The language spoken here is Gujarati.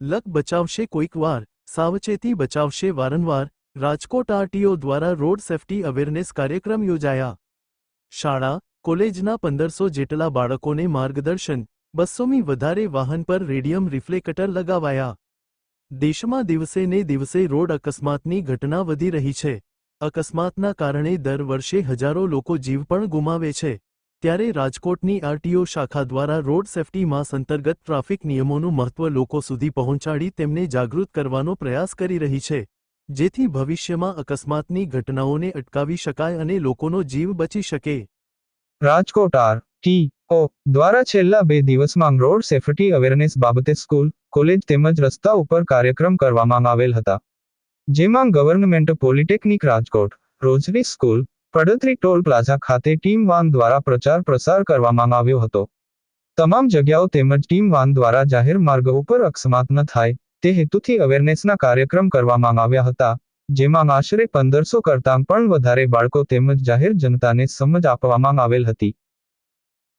લક બચાવશે કોઈક વાર, સાવચેતી બચાવશે વારંવાર. રાજકોટ આરટીઓ દ્વારા રોડ સેફટી અવેરનેસ કાર્યક્રમ યોજાયા. શાળા, કોલેજના 1500 જેટલા બાળકોને માર્ગદર્શન. 200મી વધારે વાહન પર રેડિયમ રિફ્લેક્ટર લગાવાયા. દેશમાં દિવસે ને દિવસે રોડ અકસ્માતની ઘટના વધી રહી છે. અકસ્માતના કારણે દર વર્ષે હજારો લોકો જીવ પણ ગુમાવે છે. ત્યારે રાજકોટની આરટીઓ શાખા દ્વારા રોડ સેફટી માસ અંતર્ગત ટ્રાફિક નિયમોનું મહત્વ લોકો સુધી પહોંચાડી તેમને જાગૃત કરવાનો પ્રયાસ કરી રહી છે, જેથી ભવિષ્યમાં અકસ્માતની ઘટનાઓને અટકાવી શકાય અને લોકોનો જીવ બચી શકે. રાજકોટ આરટીઓ દ્વારા છેલ્લા 2 દિવસમાં રોડ સેફટી અવેરનેસ બાબતે સ્કૂલ, કોલેજ તેમજ રસ્તા ઉપર કાર્યક્રમ કરવામાં આવેલ હતા. જેમાં government polytechnic Rajkot, rosary school, પડતરી ટોલ પ્લાઝા ખાતે ટીમ વાન દ્વારા પ્રચાર પ્રસાર કરવામાં આવ્યો હતો. તમામ જગ્યાઓ તેમજ ટીમ વાન દ્વારા જાહેર માર્ગ ઉપર અકસ્માત ન થાય તે હેતુથી અવેરનેસના કાર્યક્રમ કરવામાં આવ્યા હતા, જેમાં આશરે 1500 કરતાં પણ વધારે બાળકો તેમજ જાહેર જનતાને સમજ આપવામાં આવેલ હતી.